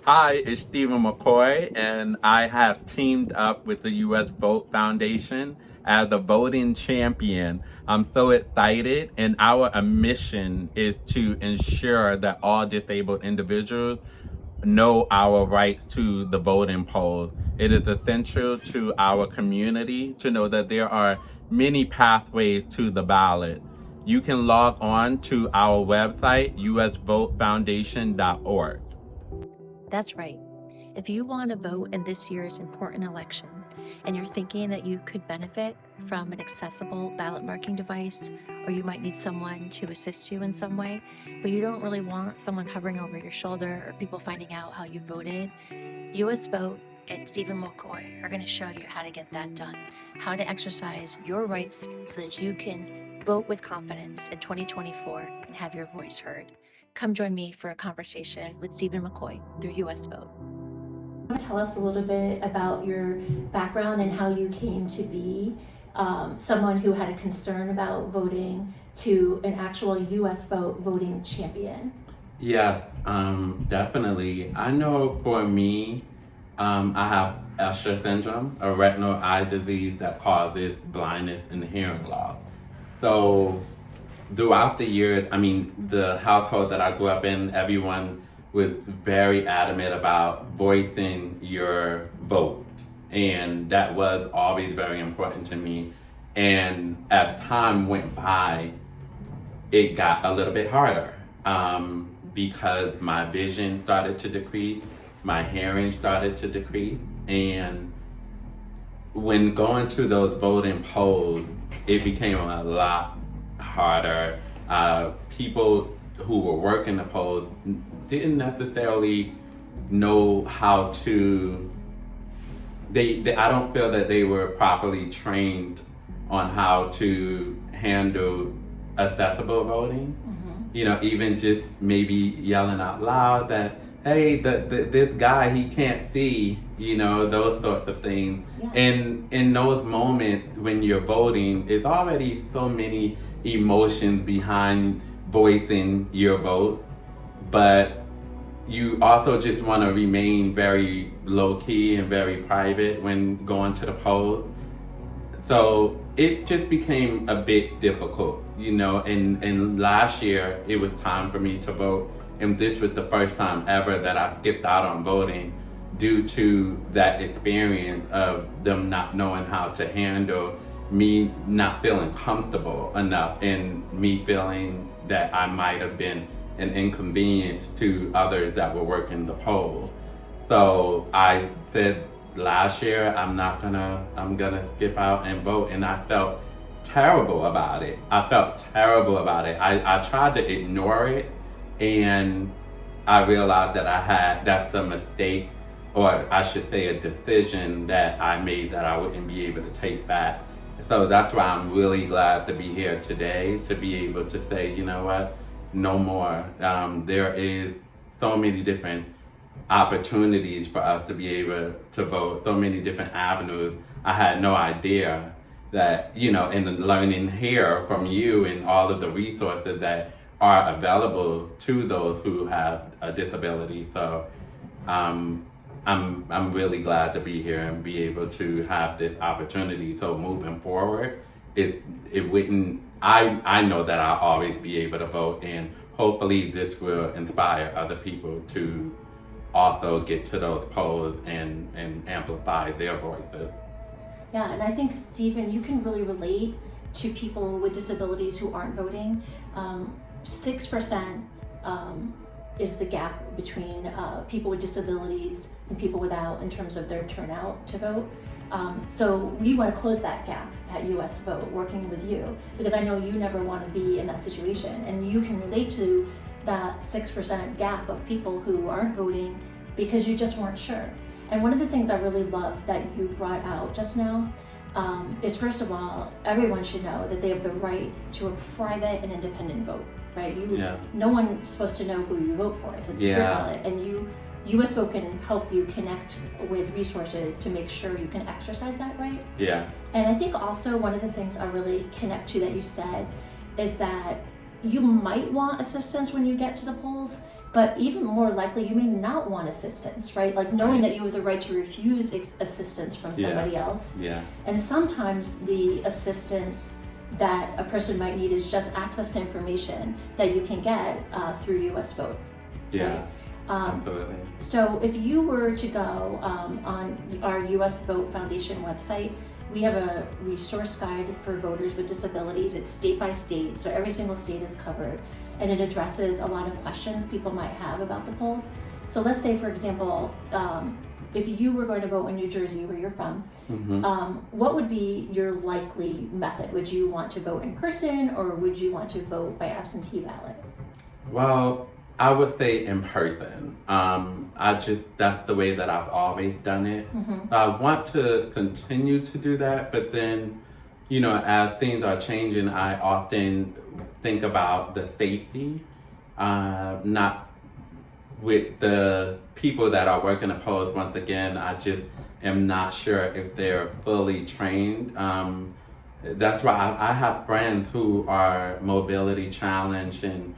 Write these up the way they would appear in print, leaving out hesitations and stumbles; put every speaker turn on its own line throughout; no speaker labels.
Hi, it's Steven McCoy, and I have teamed up with the U.S. Vote Foundation as the voting champion. I'm so excited, and our mission is to ensure that all disabled individuals know our rights to the voting polls. It is essential to our community to know that there are many pathways to the ballot. You can log on to our website, usvotefoundation.org.
That's right. If you want to vote in this year's important election and you're thinking that you could benefit from an accessible ballot marking device, or you might need someone to assist you in some way, but you don't really want someone hovering over your shoulder or people finding out how you voted, US Vote and Stephen McCoy are going to show you how to get that done, how to exercise your rights so that you can vote with confidence in 2024 and have your voice heard. Come join me for a conversation with Stephen McCoy through US Vote. Tell us a little bit about your background and how you came to be someone who had a concern about voting to an actual US Vote voting champion.
Yes, definitely. I know for me, I have Usher syndrome, a retinal eye disease that causes blindness and hearing loss. So throughout the years, I mean, the household that I grew up in, everyone was very adamant about voicing your vote. And that was always very important to me. And as time went by, it got a little bit harder because my vision started to decrease, my hearing started to decrease, and when going to those voting polls, it became a lot harder. People who were working the polls didn't necessarily know how to. I don't feel that they were properly trained on how to handle accessible voting. You know, even just maybe yelling out loud that, hey, this guy, he can't see, you know, those sorts of things.
Yeah.
And in those moments when you're voting, there's already so many emotions behind voicing your vote, but you also just want to remain very low key and very private when going to the polls. So it just became a bit difficult, you know, and last year it was time for me to vote. And this was the first time ever that I skipped out on voting due to that experience of them not knowing how to handle me not feeling comfortable enough and me feeling that I might have been an inconvenience to others that were working the polls. So I said last year I'm gonna skip out and vote, and I felt terrible about it. I tried to ignore it, and I realized that that's a mistake, or I should say a decision that I made that I wouldn't be able to take back. So that's why I'm really glad to be here today, to be able to say, you know what, no more. There is so many different opportunities for us to be able to vote, so many different avenues. I had no idea that, you know, and learning here from you and all of the resources that are available to those who have a disability. So I'm really glad to be here and be able to have this opportunity. So moving forward, it wouldn't. I know that I'll always be able to vote, and hopefully this will inspire other people to also get to those polls and amplify their voices.
Yeah, and I think, Stephen, you can really relate to people with disabilities who aren't voting. 6% is the gap between people with disabilities and people without in terms of their turnout to vote. So we want to close that gap at US Vote, working with you, because I know you never want to be in that situation, and you can relate to that 6% gap of people who aren't voting because you just weren't sure. And one of the things I really love that you brought out just now is, first of all, everyone should know that they have the right to a private and independent vote, right? No one's supposed to know who you vote for. It's a secret ballot, and US Vote can help you connect with resources to make sure you can exercise that right.
Yeah.
And I think also one of the things I really connect to that you said is that you might want assistance when you get to the polls, But even more likely, you may not want assistance, right? Like knowing that you have the right to refuse assistance from somebody else.
Yeah.
And sometimes the assistance that a person might need is just access to information that you can get through US Vote.
Yeah.
Right?
Absolutely.
So if you were to go on our US Vote Foundation website, we have a resource guide for voters with disabilities. It's state by state, so every single state is covered, and it addresses a lot of questions people might have about the polls. So let's say, for example, if you were going to vote in New Jersey, where you're from, what would be your likely method? Would you want to vote in person, or would you want to vote by absentee ballot?
Well, I would say in person. That's the way that I've always done it. I want to continue to do that, but then, as things are changing, I often think about the safety, not with the people that are working the polls. Once again, I just am not sure if they're fully trained. That's why I have friends who are mobility challenged and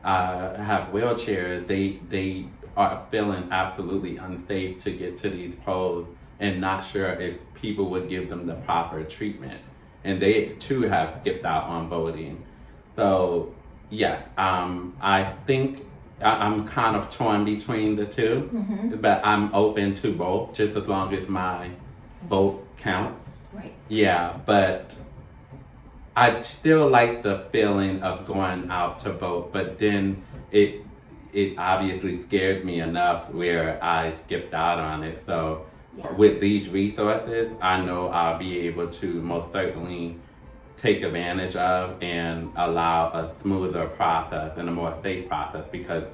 have wheelchairs. They are feeling absolutely unsafe to get to these polls and not sure if people would give them the proper treatment. And they too have skipped out on voting. So yeah, I think I'm kind of torn between the two, but I'm open to both just as long as my vote counts.
Right.
Yeah, but I still like the feeling of going out to vote, but then it obviously scared me enough where I skipped out on it. So with these resources, I know I'll be able to most certainly take advantage of and allow a smoother process and a more safe process, because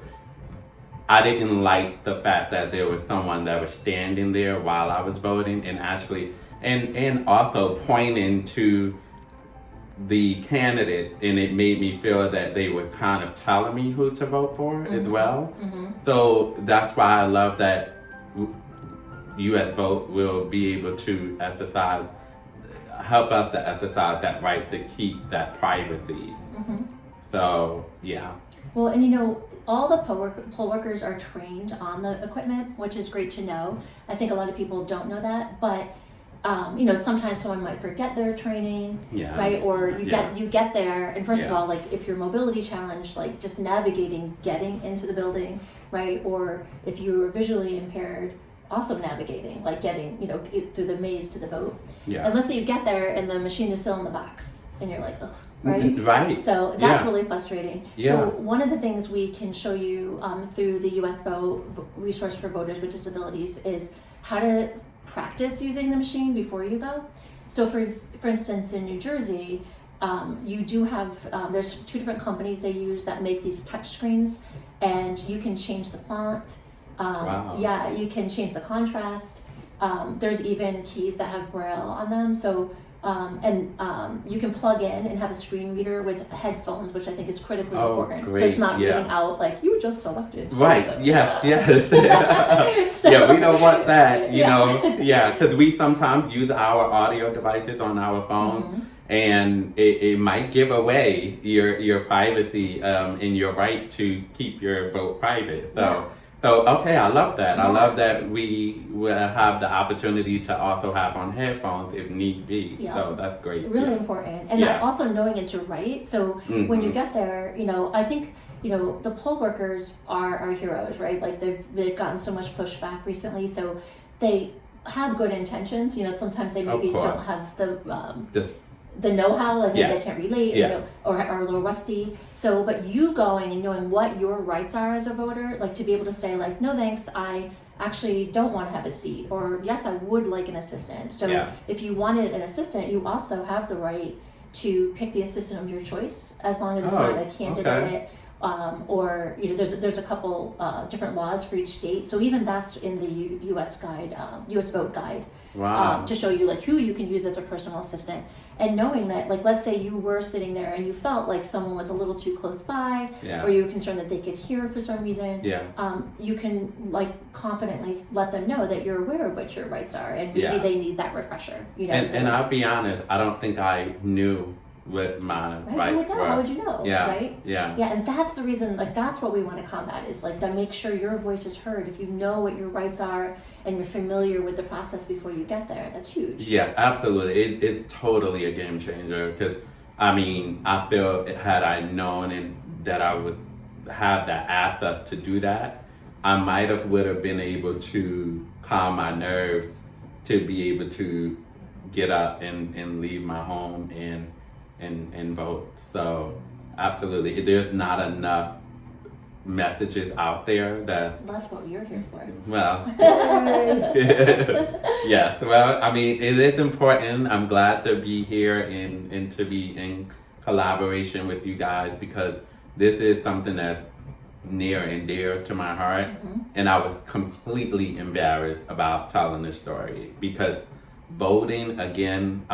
I didn't like the fact that there was someone that was standing there while I was voting and actually and also pointing to the candidate, and it made me feel that they were kind of telling me who to vote for as well. So that's why I love that US Vote will be able to help us to exercise that right to keep that privacy. So yeah. Well,
and all the poll workers are trained on the equipment, which is great to know. I think a lot of people don't know that, but sometimes someone might forget their training, right? Or you get there, and first of all, like if you're mobility challenged, like just getting into the building, right? Or if you're visually impaired, also navigating, like getting, through the maze to the vote. And let's say you get there and the machine is still in the box, and you're like, oh, right?
Right.
So that's really frustrating. So one of the things we can show you through the US Vote resource for voters with disabilities is how to practice using the machine before you go. So for instance, in New Jersey, you do have, there's 2 different companies they use that make these touch screens, and you can change the font. Yeah, you can change the contrast. There's even keys that have Braille on them. So, you can plug in and have a screen reader with headphones, which I think is critically important.
Great.
So it's not reading out like you just selected.
Right. Yeah. Yeah. We don't want that. Because we sometimes use our audio devices on our phone, and it might give away your privacy and your right to keep your vote private. So okay, I love that. I love that we will have the opportunity to also have on headphones if need be. So that's great.
Really important. And also knowing it's your right. So when you get there, I think, the poll workers are our heroes, right? Like they've gotten so much pushback recently. So they have good intentions. Sometimes they maybe don't have the know-how, like they can't relate, or are a little rusty. So, but you going and knowing what your rights are as a voter, like to be able to say like, no thanks, I actually don't want to have a seat, or yes, I would like an assistant. So if you wanted an assistant, you also have the right to pick the assistant of your choice, as long as it's not a candidate. Or there's a couple different laws for each state. So even that's in the US guide, US Vote guide. To show you like who you can use as a personal assistant, and knowing that, like, let's say you were sitting there and you felt like someone was a little too close by, or you were concerned that they could hear for some reason, you can like confidently let them know that you're aware of what your rights are, and maybe they need that refresher.
And I'll be honest, I don't think I knew with my
Right? Who would know? How would you know?
Yeah.
Right?
Yeah.
Yeah, and that's the reason, like, that's what we want to combat is like to make sure your voice is heard. If you know what your rights are and you're familiar with the process before you get there, that's huge.
Yeah, absolutely. It's totally a game changer because, I mean, I feel had I known that I would have that access to do that, I would have been able to calm my nerves to be able to get up and leave my home and vote. So absolutely, there's not enough messages out there that.
That's what you're here for.
Well, yeah. Well, I mean, it is important. I'm glad to be here and to be in collaboration with you guys because this is something that's near and dear to my heart.
Mm-hmm.
And I was completely embarrassed about telling this story because voting, again,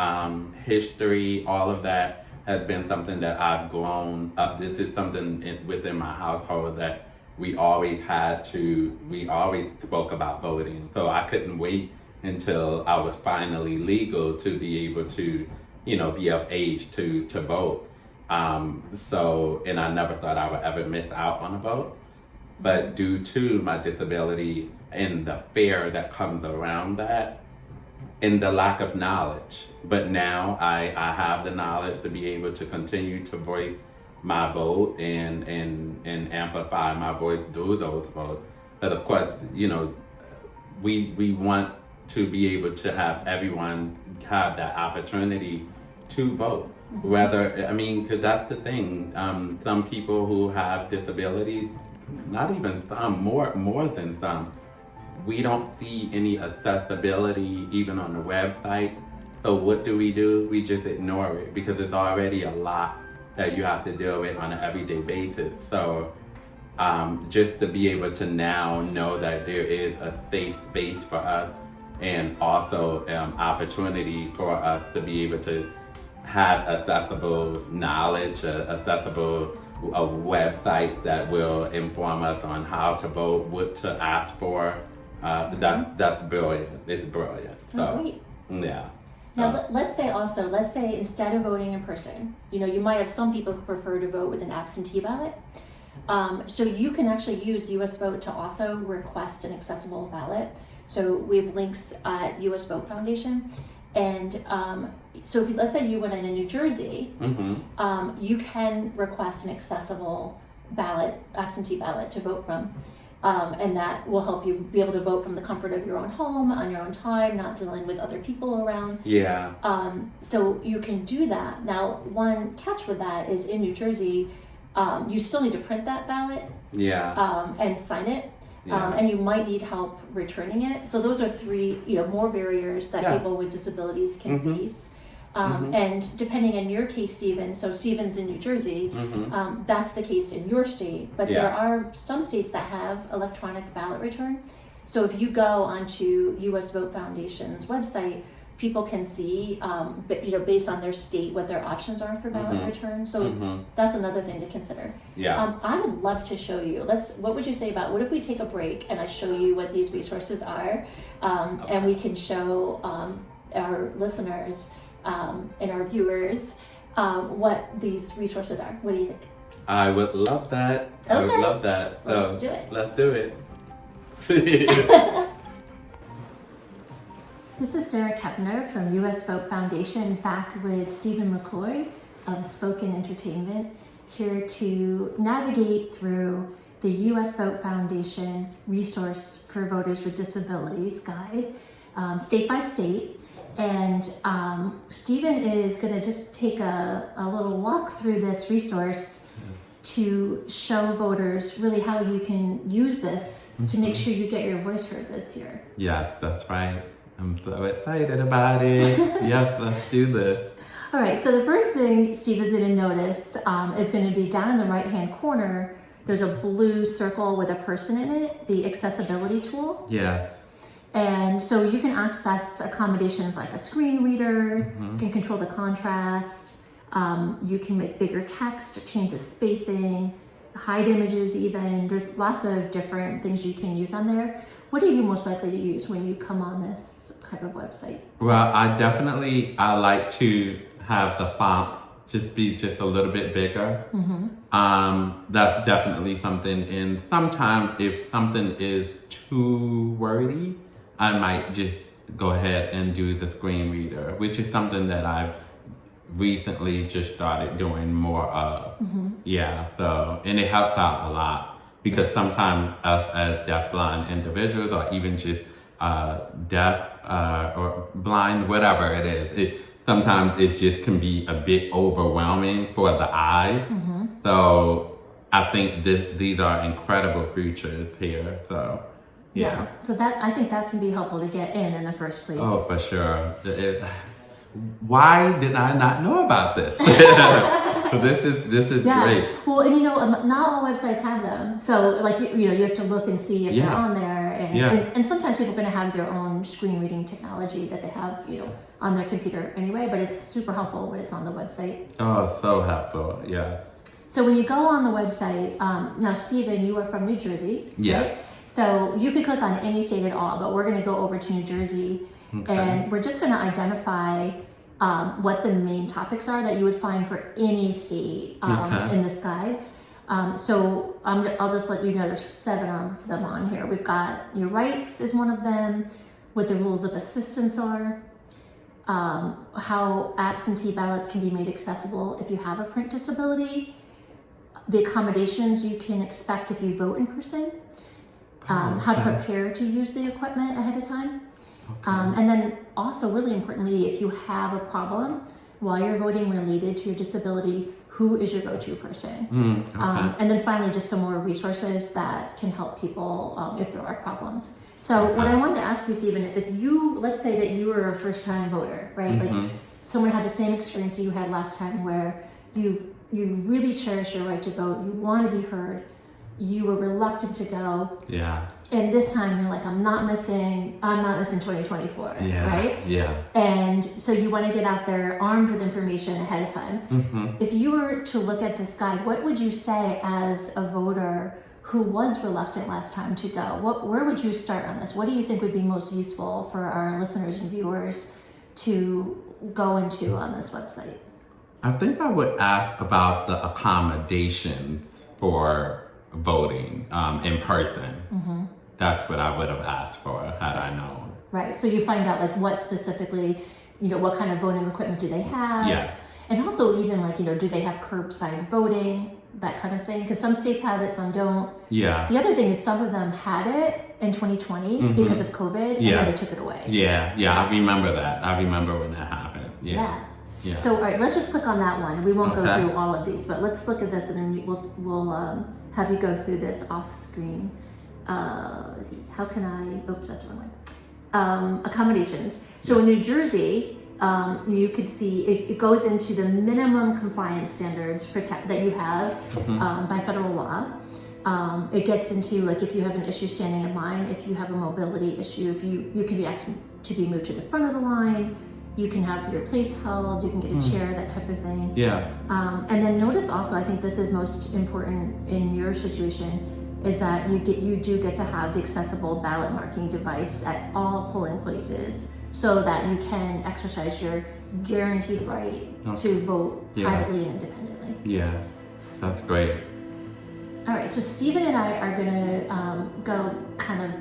history, all of that has been something that I've grown up. This is something within my household that we always spoke about voting. So I couldn't wait until I was finally legal to be able to, be of age to vote. And I never thought I would ever miss out on a vote. But due to my disability and the fear that comes around that, and the lack of knowledge. But now I have the knowledge to be able to continue to voice my vote and amplify my voice through those votes. But of course, we want to be able to have everyone have that opportunity to vote.
Mm-hmm.
Because that's the thing. Some people who have disabilities, not even some, more than some, we don't see any accessibility even on the website. So what do? We just ignore it because it's already a lot that you have to deal with on an everyday basis. So just to be able to now know that there is a safe space for us and also opportunity for us to be able to have accessible knowledge, accessible websites that will inform us on how to vote, what to ask for. That's brilliant. It's brilliant. So,
great.
Yeah.
Now, let's say instead of voting in person, you might have some people who prefer to vote with an absentee ballot. So you can actually use US Vote to also request an accessible ballot. So we have links at US Vote Foundation. And so let's say you went in New Jersey, you can request an accessible ballot, absentee ballot to vote from. And that will help you be able to vote from the comfort of your own home, on your own time, not dealing with other people around.
Yeah.
So you can do that. Now, one catch with that is in New Jersey, you still need to print that ballot.
Yeah.
And sign it.
Yeah.
And you might need help returning it. So those are three, more barriers that people with disabilities can face. And depending on your case, Steven, so Steven's in New Jersey, that's the case in your state, but there are some states that have electronic ballot return. So if you go onto US Vote Foundation's website, people can see, based on their state, what their options are for ballot return. So that's another thing to consider.
Yeah.
I would love to show you. What would you say about, what if we take a break and I show you what these resources are, and we can show our listeners and our viewers what these resources are. What do you think?
I would love that.
Okay.
I would love that.
Let's do it.
Let's do it.
This is Sarah Kepner from US Vote Foundation, back with Steven McCoy of Spoken Entertainment, here to navigate through the US Vote Foundation Resource for Voters with Disabilities Guide, state by state. And Steven is going to just take a little walk through this resource to show voters really how you can use this to make sure you get your voice heard this year.
Yeah, that's right. I'm so excited about it. Yep, let's do this.
All right, so the first thing Steven's going to notice is going to be down in the right-hand corner, there's a blue circle with a person in it, the accessibility tool.
Yeah.
And so you can access accommodations like a screen reader, you can control the contrast, you can make bigger text or change the spacing, hide images even. There's lots of different things you can use on there. What are you most likely to use when you come on this type of website?
Well, I like to have the font just be just a little bit bigger. That's definitely something. And sometimes if something is too wordy, I might just go ahead and do the screen reader, which is something that I've recently just started doing more of. Yeah, so, and it helps out a lot because sometimes us as deafblind individuals or even just deaf or blind, whatever it is, sometimes it just can be a bit overwhelming for the eyes. So I think these are incredible features here. So yeah.
So that, I think that can be helpful to get in the first place.
Oh, for sure. Why did I not know about this? This is great.
Well, and you know, not all websites have them. So like, you know, you have to look and see if they're on there. And sometimes people are going to have their own screen reading technology that they have, you know, on their computer anyway, but it's super helpful when it's on the website.
Oh, so helpful. Yeah.
So when you go on the website, now Steven, you are from New Jersey, right? So you could click on any state at all, but we're going to go over to New Jersey, and we're just going to identify what the main topics are that you would find for any state in this guide. So I'll just let you know there's 7 of them on here. We've got your rights is one of them, what the rules of assistance are, how absentee ballots can be made accessible if you have a print disability, the accommodations you can expect if you vote in person, how to prepare to use the equipment ahead of time. And then also really importantly, if you have a problem while you're voting related to your disability, who is your go-to person? And then finally, just some more resources that can help people if there are problems. So what I wanted to ask you, Steven, is if you, let's say that you were a first-time voter, right? Like someone had the same experience you had last time where you really cherish your right to vote, you want to be heard, you were reluctant to go.
Yeah.
And this time you're like, I'm not missing 2024, right?
Yeah.
And so you want to get out there armed with information ahead of time. If you were to look at this guide, what would you say as a voter who was reluctant last time to go? Where would you start on this? What do you think would be most useful for our listeners and viewers to go into on this website?
I think I would ask about the accommodations for voting in person. That's what I would have asked for had I known.
Right, so you find out like what specifically, you know, what kind of voting equipment do they have?
Yeah.
And also even like, you know, do they have curbside voting, that kind of thing? Because some states have it, some don't. Yeah. The other thing is some of them had it in 2020 because of COVID and then they took it away.
Yeah, I remember that. I remember when that happened. Yeah.
So all right, let's just click on that one, and we won't go through all of these, but let's look at this, and then we'll have you go through this off screen. Let's see, how can I? Oops, that's the wrong one. Accommodations. So in New Jersey, you could see it goes into the minimum compliance standards that you have by federal law. It gets into like if you have an issue standing in line, if you have a mobility issue, if you can be asked to be moved to the front of the line. You can have your place held, you can get a chair, that type of thing. Yeah. And then notice also, I think this is most important in your situation, is that you do get to have the accessible ballot marking device at all polling places so that you can exercise your guaranteed right to vote privately and independently. Yeah,
that's great.
All right, so Steven and I are gonna go kind of,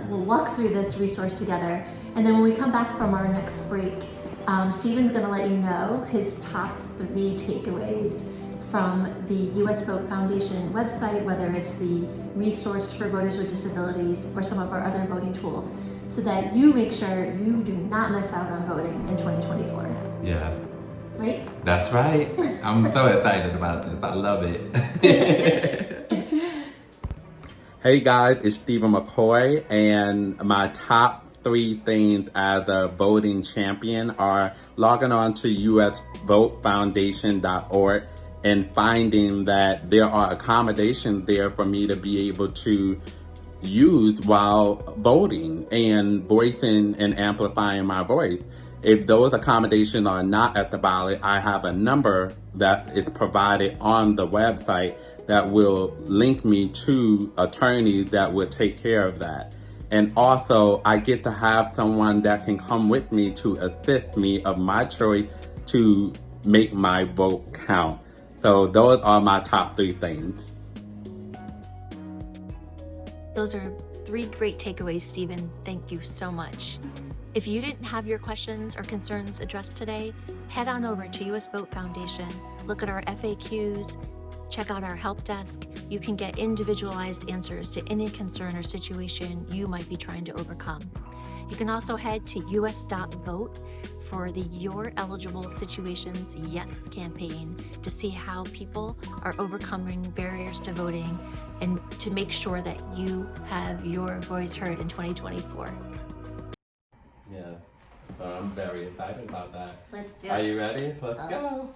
we'll walk through this resource together. And then when we come back from our next break, Steven's going to let you know his top 3 takeaways from the US Vote Foundation website, whether it's the resource for voters with disabilities or some of our other voting tools, so that you make sure you do not miss out on voting in 2024.
Yeah.
Right?
That's right. I'm so excited about this. I love it. Hey guys, it's Steven McCoy, and my top 3 things as a voting champion are logging on to usvotefoundation.org and finding that there are accommodations there for me to be able to use while voting and voicing and amplifying my voice. If those accommodations are not at the ballot, I have a number that is provided on the website that will link me to attorneys that will take care of that. And also, I get to have someone that can come with me to assist me of my choice to make my vote count. So those are my top 3 things.
Those are 3 great takeaways, Steven. Thank you so much. If you didn't have your questions or concerns addressed today, head on over to US Vote Foundation, look at our FAQs, check out our help desk. You can get individualized answers to any concern or situation you might be trying to overcome. You can also head to us.vote for the Your Eligible Situations Yes campaign to see how people are overcoming barriers to voting and to make sure that you have your voice heard in 2024.
Yeah, so I'm very excited about that.
Let's do it.
Are you ready? Let's go.